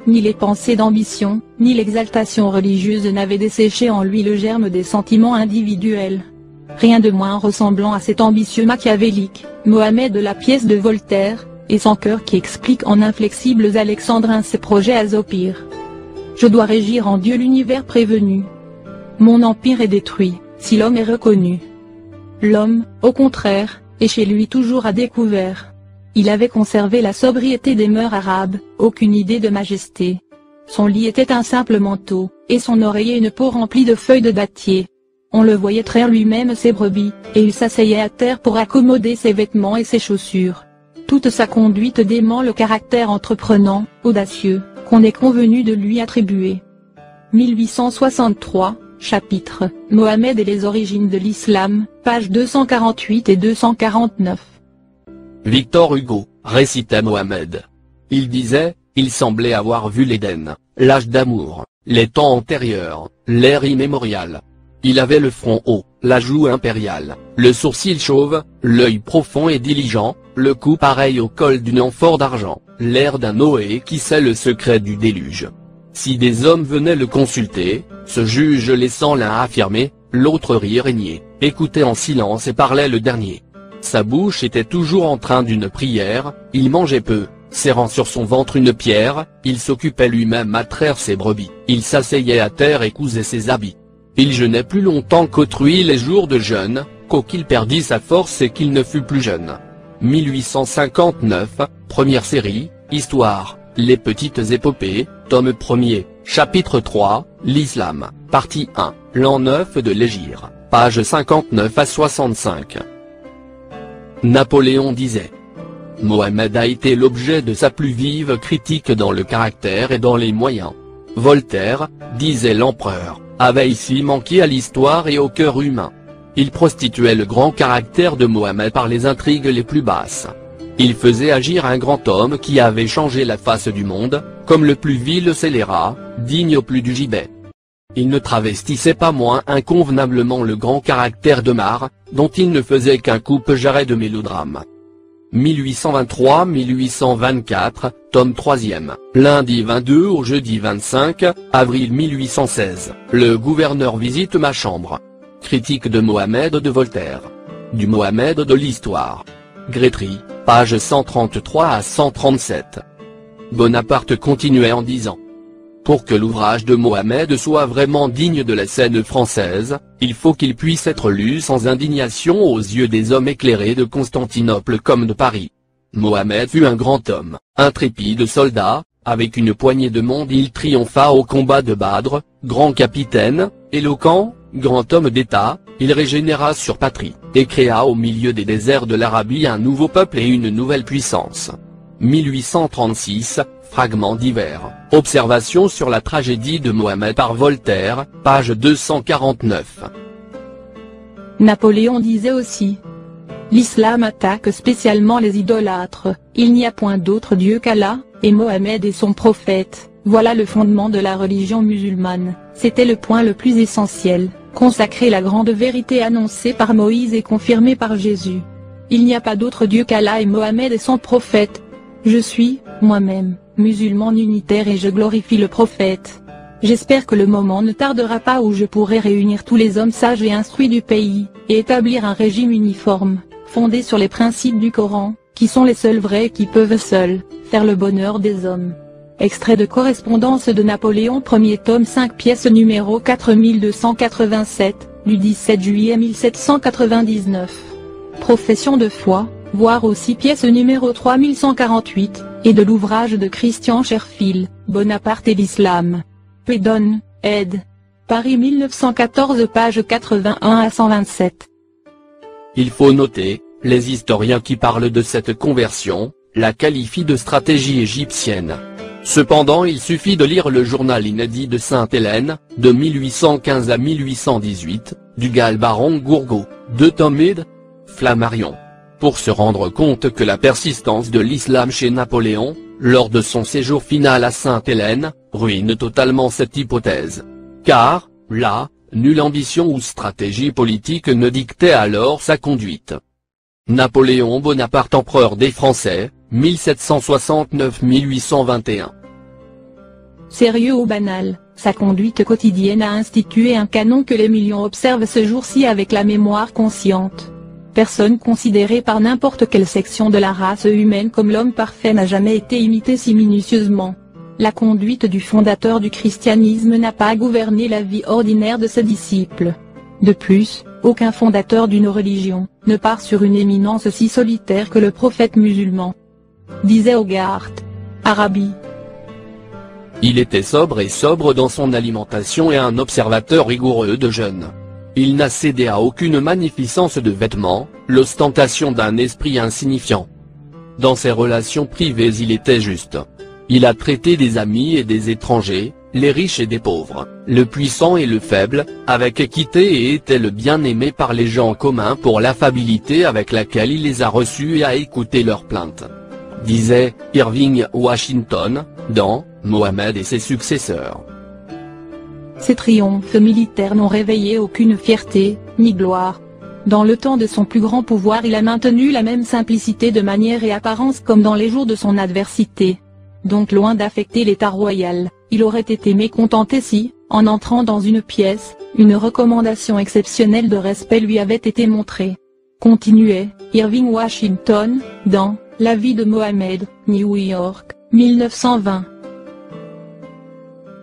Ni les pensées d'ambition, ni l'exaltation religieuse n'avaient desséché en lui le germe des sentiments individuels. Rien de moins ressemblant à cet ambitieux machiavélique, Mohammed de la pièce de Voltaire, et son cœur qui explique en inflexibles alexandrins ses projets à Zopir. Je dois régir en Dieu l'univers prévenu. Mon empire est détruit, si l'homme est reconnu. L'homme, au contraire, est chez lui toujours à découvert. Il avait conservé la sobriété des mœurs arabes, aucune idée de majesté. Son lit était un simple manteau, et son oreiller une peau remplie de feuilles de dattier. On le voyait traire lui-même ses brebis, et il s'asseyait à terre pour accommoder ses vêtements et ses chaussures. Toute sa conduite dément le caractère entreprenant, audacieux, qu'on est convenu de lui attribuer. 1863, chapitre, Mohammed et les origines de l'islam, pages 248 et 249. Victor Hugo, récitait Mohammed. Il disait, il semblait avoir vu l'Éden, l'âge d'amour, les temps antérieurs, l'ère immémoriale. Il avait le front haut, la joue impériale, le sourcil chauve, l'œil profond et diligent, le cou pareil au col d'une amphore d'argent, l'air d'un Noé qui sait le secret du déluge. Si des hommes venaient le consulter, ce juge laissant l'un affirmer, l'autre rire et nier, écoutait en silence et parlait le dernier. Sa bouche était toujours en train d'une prière, il mangeait peu, serrant sur son ventre une pierre, il s'occupait lui-même à traire ses brebis, il s'asseyait à terre et cousait ses habits. Il jeûnait plus longtemps qu'autrui les jours de jeûne, quoiqu'il perdît sa force et qu'il ne fût plus jeune. 1859, première série, Histoire, les petites épopées, tome 1er, chapitre 3, l'Islam, partie 1, l'an 9 de l'Hégire, pages 59 à 65. Napoléon disait. Mohammed a été l'objet de sa plus vive critique dans le caractère et dans les moyens. Voltaire, disait l'empereur, avait ici manqué à l'histoire et au cœur humain. Il prostituait le grand caractère de Mohammed par les intrigues les plus basses. Il faisait agir un grand homme qui avait changé la face du monde, comme le plus vil scélérat, digne au plus du gibet. Il ne travestissait pas moins inconvenablement le grand caractère de Mar, dont il ne faisait qu'un coupe-jarret de mélodrame. 1823-1824, tome 3e, lundi 22 au jeudi 25, avril 1816, le gouverneur visite ma chambre. Critique de Mohammed de Voltaire. Du Mohammed de l'histoire. Grétry, pages 133 à 137. Bonaparte continuait en disant. Pour que l'ouvrage de Mohammed soit vraiment digne de la scène française, il faut qu'il puisse être lu sans indignation aux yeux des hommes éclairés de Constantinople comme de Paris. Mohammed fut un grand homme, intrépide soldat, avec une poignée de monde il triompha au combat de Badr, grand capitaine, éloquent, grand homme d'État, il régénéra sur patrie, et créa au milieu des déserts de l'Arabie un nouveau peuple et une nouvelle puissance. 1836, fragments divers, observations sur la tragédie de Mohammed par Voltaire, page 249. Napoléon disait aussi. L'islam attaque spécialement les idolâtres, il n'y a point d'autre Dieu qu'Allah, et Mohammed est son prophète, voilà le fondement de la religion musulmane, c'était le point le plus essentiel, consacrer la grande vérité annoncée par Moïse et confirmée par Jésus. Il n'y a pas d'autre Dieu qu'Allah et Mohammed est son prophète. Je suis, moi-même, musulman unitaire et je glorifie le prophète. J'espère que le moment ne tardera pas où je pourrai réunir tous les hommes sages et instruits du pays, et établir un régime uniforme, fondé sur les principes du Coran, qui sont les seuls vrais qui peuvent seuls, faire le bonheur des hommes. Extrait de correspondance de Napoléon 1er tome 5 pièce numéro 4287, du 17 juillet 1799. Profession de foi, voir aussi pièce numéro 3148, et de l'ouvrage de Christian Cherfil, Bonaparte et l'Islam. Pédone, ed. Paris 1914 page 81 à 127. Il faut noter, les historiens qui parlent de cette conversion, la qualifient de stratégie égyptienne. Cependant il suffit de lire le journal inédit de Sainte-Hélène, de 1815 à 1818, du Galbaron Gourgaud, de Tomide, Flammarion, pour se rendre compte que la persistance de l'islam chez Napoléon, lors de son séjour final à Sainte-Hélène, ruine totalement cette hypothèse. Car, là, nulle ambition ou stratégie politique ne dictait alors sa conduite. Napoléon Bonaparte empereur des Français, 1769-1821. Sérieux ou banal, sa conduite quotidienne a institué un canon que les millions observent ce jour-ci avec la mémoire consciente. Personne considéré par n'importe quelle section de la race humaine comme l'homme parfait n'a jamais été imité si minutieusement. La conduite du fondateur du christianisme n'a pas gouverné la vie ordinaire de ses disciples. De plus, aucun fondateur d'une religion ne part sur une éminence si solitaire que le prophète musulman. Disait Hogarth. Arabie. Il était sobre dans son alimentation et un observateur rigoureux de jeûne. Il n'a cédé à aucune magnificence de vêtements, l'ostentation d'un esprit insignifiant. Dans ses relations privées il était juste. Il a traité des amis et des étrangers, les riches et des pauvres, le puissant et le faible, avec équité et était le bien-aimé par les gens communs pour l'affabilité avec laquelle il les a reçus et a écouté leurs plaintes. Disait Irving Washington, dans « Mohammed et ses successeurs ». Ses triomphes militaires n'ont réveillé aucune fierté, ni gloire. Dans le temps de son plus grand pouvoir, il a maintenu la même simplicité de manière et apparence comme dans les jours de son adversité. Donc loin d'affecter l'état royal, il aurait été mécontenté si, en entrant dans une pièce, une recommandation exceptionnelle de respect lui avait été montrée. Continuait Irving Washington, dans La vie de Mohammed, New York, 1920.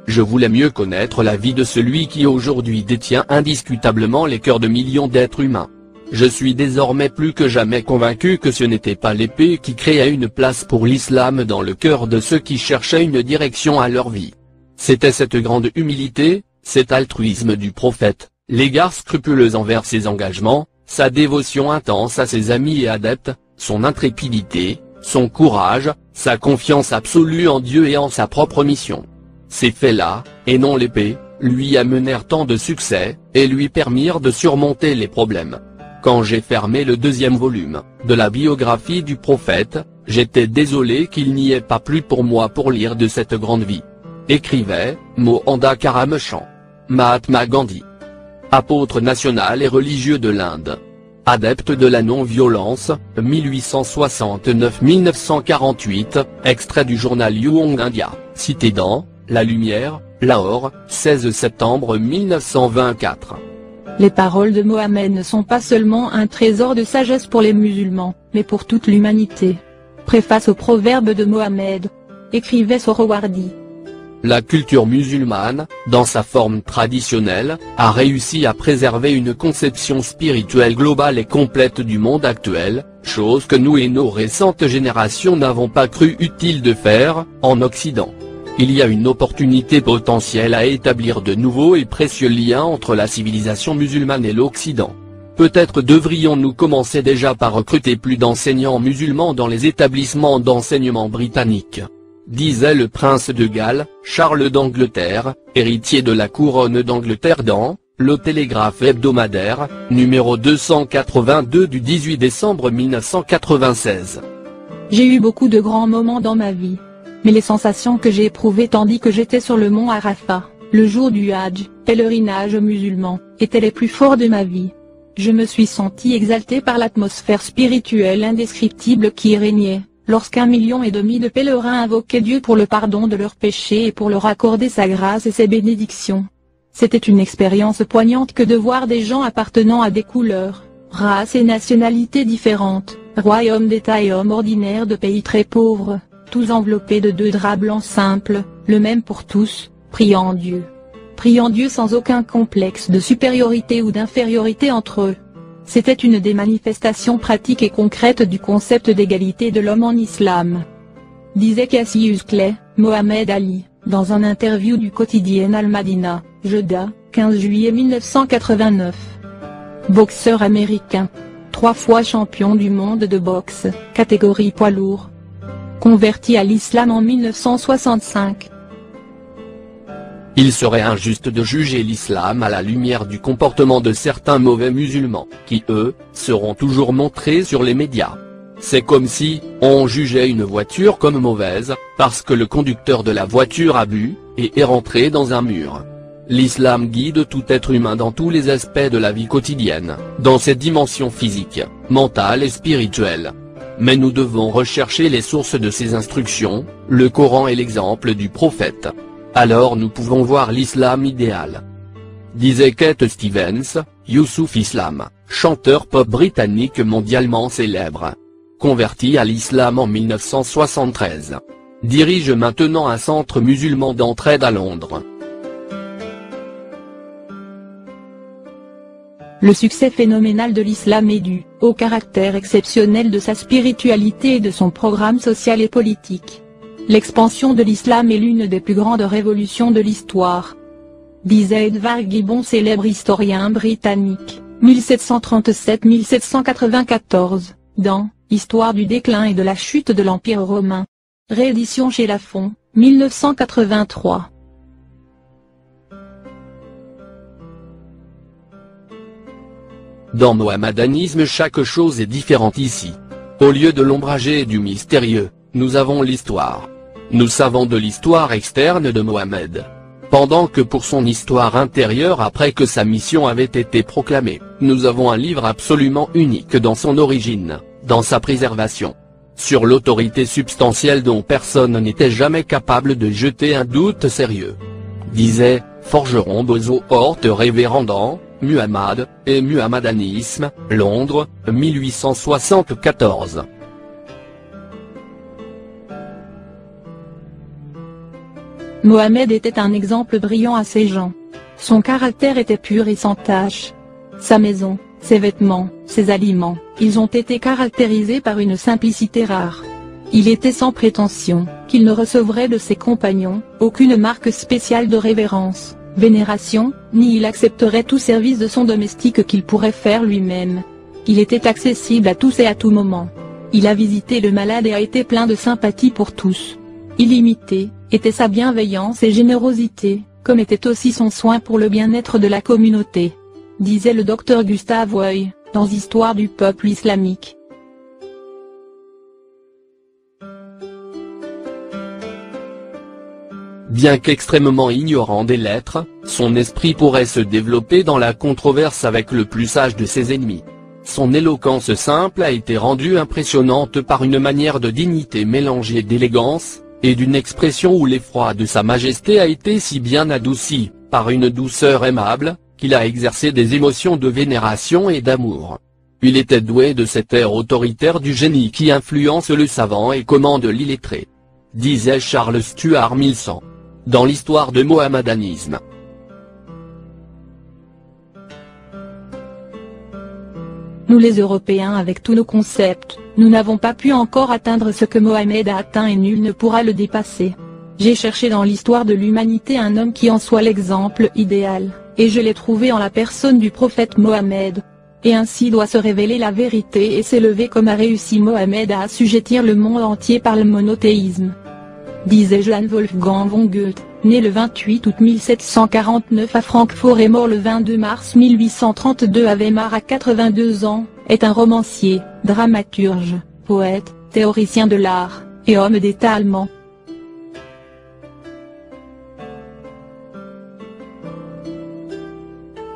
Je voulais mieux connaître la vie de celui qui aujourd'hui détient indiscutablement les cœurs de millions d'êtres humains. Je suis désormais plus que jamais convaincu que ce n'était pas l'épée qui créait une place pour l'islam dans le cœur de ceux qui cherchaient une direction à leur vie. C'était cette grande humilité, cet altruisme du prophète, l'égard scrupuleux envers ses engagements, sa dévotion intense à ses amis et adeptes, son intrépidité, son courage, sa confiance absolue en Dieu et en sa propre mission. Ces faits-là, et non l'épée, lui amenèrent tant de succès, et lui permirent de surmonter les problèmes. Quand j'ai fermé le 2e volume, de la biographie du prophète, j'étais désolé qu'il n'y ait pas plus pour moi pour lire de cette grande vie. Écrivait, Mohandas Karamchand. Mahatma Gandhi. Apôtre national et religieux de l'Inde. Adepte de la non-violence, 1869-1948, extrait du journal Young India, cité dans La Lumière, Lahore, 16 septembre 1924. Les paroles de Mohammed ne sont pas seulement un trésor de sagesse pour les musulmans, mais pour toute l'humanité. Préface au proverbe de Mohammed. Écrivait Sohrawardi. La culture musulmane, dans sa forme traditionnelle, a réussi à préserver une conception spirituelle globale et complète du monde actuel, chose que nous et nos récentes générations n'avons pas cru utile de faire, en Occident. Il y a une opportunité potentielle à établir de nouveaux et précieux liens entre la civilisation musulmane et l'Occident. Peut-être devrions-nous commencer déjà par recruter plus d'enseignants musulmans dans les établissements d'enseignement britanniques. Disait le prince de Galles, Charles d'Angleterre, héritier de la couronne d'Angleterre dans Le Télégraphe hebdomadaire, numéro 282 du 18 décembre 1996. J'ai eu beaucoup de grands moments dans ma vie. Mais les sensations que j'ai éprouvées tandis que j'étais sur le mont Arafat, le jour du Hajj, pèlerinage musulman, étaient les plus forts de ma vie. Je me suis senti exalté par l'atmosphère spirituelle indescriptible qui y régnait, lorsqu'1,5 million de pèlerins invoquaient Dieu pour le pardon de leurs péchés et pour leur accorder sa grâce et ses bénédictions. C'était une expérience poignante que de voir des gens appartenant à des couleurs, races et nationalités différentes, royaumes d'État et hommes ordinaires de pays très pauvres, tous enveloppés de 2 draps blancs simples, le même pour tous, priant Dieu. Priant Dieu sans aucun complexe de supériorité ou d'infériorité entre eux. C'était une des manifestations pratiques et concrètes du concept d'égalité de l'homme en islam. Disait Cassius Clay, Mohamed Ali, dans un interview du quotidien Al-Madina, Jeddah, 15 juillet 1989. Boxeur américain. 3 fois champion du monde de boxe, catégorie poids lourd. Converti à l'islam en 1965. Il serait injuste de juger l'islam à la lumière du comportement de certains mauvais musulmans, qui eux, seront toujours montrés sur les médias. C'est comme si, on jugeait une voiture comme mauvaise, parce que le conducteur de la voiture a bu, et est rentré dans un mur. L'islam guide tout être humain dans tous les aspects de la vie quotidienne, dans ses dimensions physiques, mentales et spirituelles. Mais nous devons rechercher les sources de ces instructions, le Coran et l'exemple du prophète. Alors nous pouvons voir l'islam idéal. Disait Kate Stevens, Youssouf Islam, chanteur pop britannique mondialement célèbre. Converti à l'islam en 1973. Dirige maintenant un centre musulman d'entraide à Londres. Le succès phénoménal de l'islam est dû au caractère exceptionnel de sa spiritualité et de son programme social et politique. L'expansion de l'islam est l'une des plus grandes révolutions de l'histoire. Disait Edward Gibbon, célèbre historien britannique, 1737-1794, dans Histoire du déclin et de la chute de l'Empire romain. Réédition chez Lafon, 1983. Dans mohammédanisme, chaque chose est différente ici. Au lieu de l'ombragé et du mystérieux, nous avons l'histoire. Nous savons de l'histoire externe de Mohammed. Pendant que pour son histoire intérieure après que sa mission avait été proclamée, nous avons un livre absolument unique dans son origine, dans sa préservation. Sur l'autorité substantielle dont personne n'était jamais capable de jeter un doute sérieux. Disait, Forgeron Bozo Horte Révérendant, Muhammad, et Muhammadanisme, Londres, 1874. Mohammed était un exemple brillant à ses gens. Son caractère était pur et sans tache. Sa maison, ses vêtements, ses aliments, ils ont été caractérisés par une simplicité rare. Il était sans prétention, qu'il ne recevrait de ses compagnons, aucune marque spéciale de révérence, vénération, ni il accepterait tout service de son domestique qu'il pourrait faire lui-même. Il était accessible à tous et à tout moment. Il a visité le malade et a été plein de sympathie pour tous. Illimité, était sa bienveillance et générosité, comme était aussi son soin pour le bien-être de la communauté. Disait le docteur Gustave Hoy, dans Histoire du peuple islamique. Bien qu'extrêmement ignorant des lettres, son esprit pourrait se développer dans la controverse avec le plus sage de ses ennemis. Son éloquence simple a été rendue impressionnante par une manière de dignité mélangée d'élégance, et d'une expression où l'effroi de sa majesté a été si bien adouci, par une douceur aimable, qu'il a exercé des émotions de vénération et d'amour. Il était doué de cet air autoritaire du génie qui influence le savant et commande l'illettré. Disait Charles Stuart Milson. Dans l'histoire de mohammedanisme. Nous les Européens avec tous nos concepts, nous n'avons pas pu encore atteindre ce que Mohammed a atteint et nul ne pourra le dépasser. J'ai cherché dans l'histoire de l'humanité un homme qui en soit l'exemple idéal, et je l'ai trouvé en la personne du prophète Mohammed. Et ainsi doit se révéler la vérité et s'élever comme a réussi Mohammed à assujettir le monde entier par le monothéisme. Disait Johann Wolfgang von Goethe, né le 28 août 1749 à Francfort et mort le 22 mars 1832 à Weimar à 82 ans, est un romancier, dramaturge, poète, théoricien de l'art, et homme d'État allemand.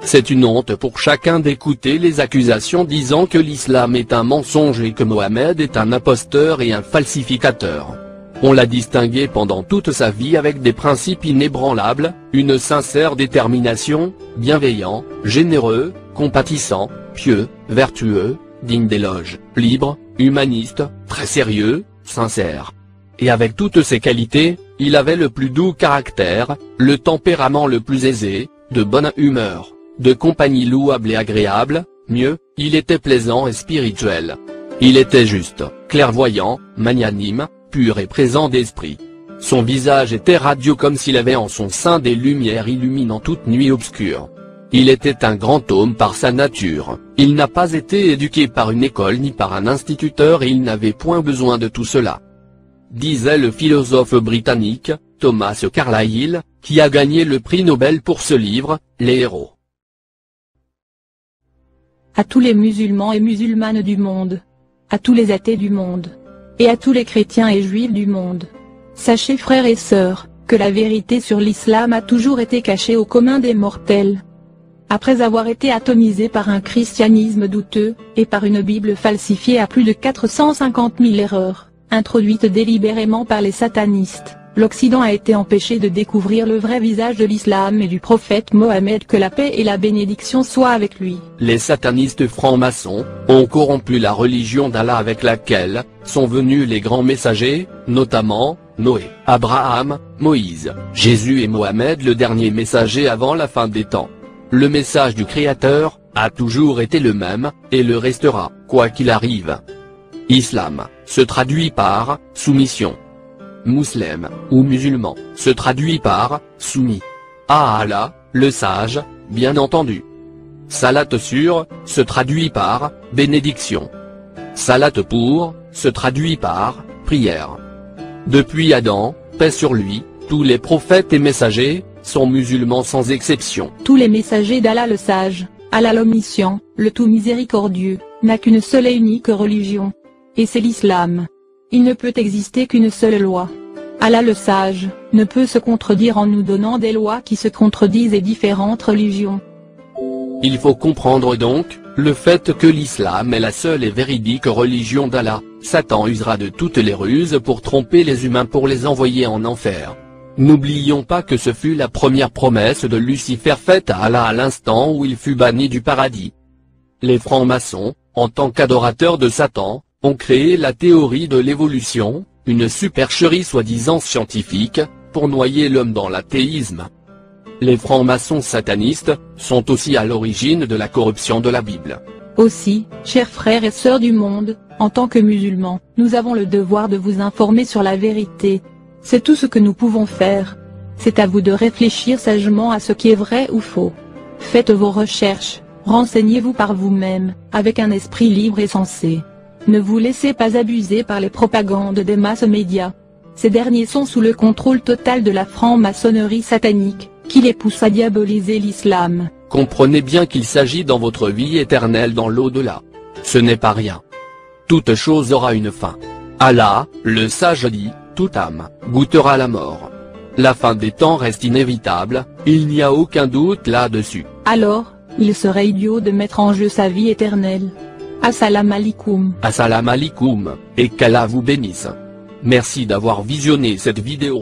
C'est une honte pour chacun d'écouter les accusations disant que l'islam est un mensonge et que Mohammed est un imposteur et un falsificateur. On l'a distingué pendant toute sa vie avec des principes inébranlables, une sincère détermination, bienveillant, généreux, compatissant, pieux, vertueux, digne d'éloge, libre, humaniste, très sérieux, sincère. Et avec toutes ces qualités, il avait le plus doux caractère, le tempérament le plus aisé, de bonne humeur, de compagnie louable et agréable, mieux, il était plaisant et spirituel. Il était juste, clairvoyant, magnanime, pur et présent d'esprit. Son visage était radieux comme s'il avait en son sein des lumières illuminant toute nuit obscure. Il était un grand homme par sa nature, il n'a pas été éduqué par une école ni par un instituteur et il n'avait point besoin de tout cela. Disait le philosophe britannique, Thomas Carlyle, qui a gagné le prix Nobel pour ce livre, Les héros. À tous les musulmans et musulmanes du monde, à tous les athées du monde, et à tous les chrétiens et juifs du monde. Sachez frères et sœurs, que la vérité sur l'islam a toujours été cachée au commun des mortels. Après avoir été atomisée par un christianisme douteux, et par une Bible falsifiée à plus de 450 000 erreurs, introduites délibérément par les satanistes, l'Occident a été empêché de découvrir le vrai visage de l'islam et du prophète Mohammed, que la paix et la bénédiction soient avec lui. Les satanistes francs-maçons ont corrompu la religion d'Allah avec laquelle sont venus les grands messagers, notamment Noé, Abraham, Moïse, Jésus et Mohammed, le dernier messager avant la fin des temps. Le message du Créateur a toujours été le même, et le restera, quoi qu'il arrive. Islam se traduit par soumission. Musulman ou musulman se traduit par soumis à Allah, le sage, bien entendu. Salat sur se traduit par bénédiction. Salat pour se traduit par prière. Depuis Adam, paix sur lui, tous les prophètes et messagers sont musulmans sans exception. Tous les messagers d'Allah le sage, Allah l'omniscient, le tout miséricordieux, n'a qu'une seule et unique religion. Et c'est l'islam. Il ne peut exister qu'une seule loi. Allah le sage, ne peut se contredire en nous donnant des lois qui se contredisent et différentes religions. Il faut comprendre donc, le fait que l'islam est la seule et véridique religion d'Allah. Satan usera de toutes les ruses pour tromper les humains pour les envoyer en enfer. N'oublions pas que ce fut la première promesse de Lucifer faite à Allah à l'instant où il fut banni du paradis. Les francs-maçons, en tant qu'adorateurs de Satan, ont créé la théorie de l'évolution, une supercherie soi-disant scientifique, pour noyer l'homme dans l'athéisme. Les francs-maçons satanistes sont aussi à l'origine de la corruption de la Bible. Aussi, chers frères et sœurs du monde, en tant que musulmans, nous avons le devoir de vous informer sur la vérité. C'est tout ce que nous pouvons faire. C'est à vous de réfléchir sagement à ce qui est vrai ou faux. Faites vos recherches, renseignez-vous par vous-même, avec un esprit libre et sensé. Ne vous laissez pas abuser par les propagandes des masses médias. Ces derniers sont sous le contrôle total de la franc-maçonnerie satanique, qui les pousse à diaboliser l'islam. Comprenez bien qu'il s'agit dans votre vie éternelle dans l'au-delà. Ce n'est pas rien. Toute chose aura une fin. Allah, le sage dit, toute âme, goûtera la mort. La fin des temps reste inévitable, il n'y a aucun doute là-dessus. Alors, il serait idiot de mettre en jeu sa vie éternelle. Assalamu alaikum. Assalamu alaikum, et qu'Allah vous bénisse. Merci d'avoir visionné cette vidéo.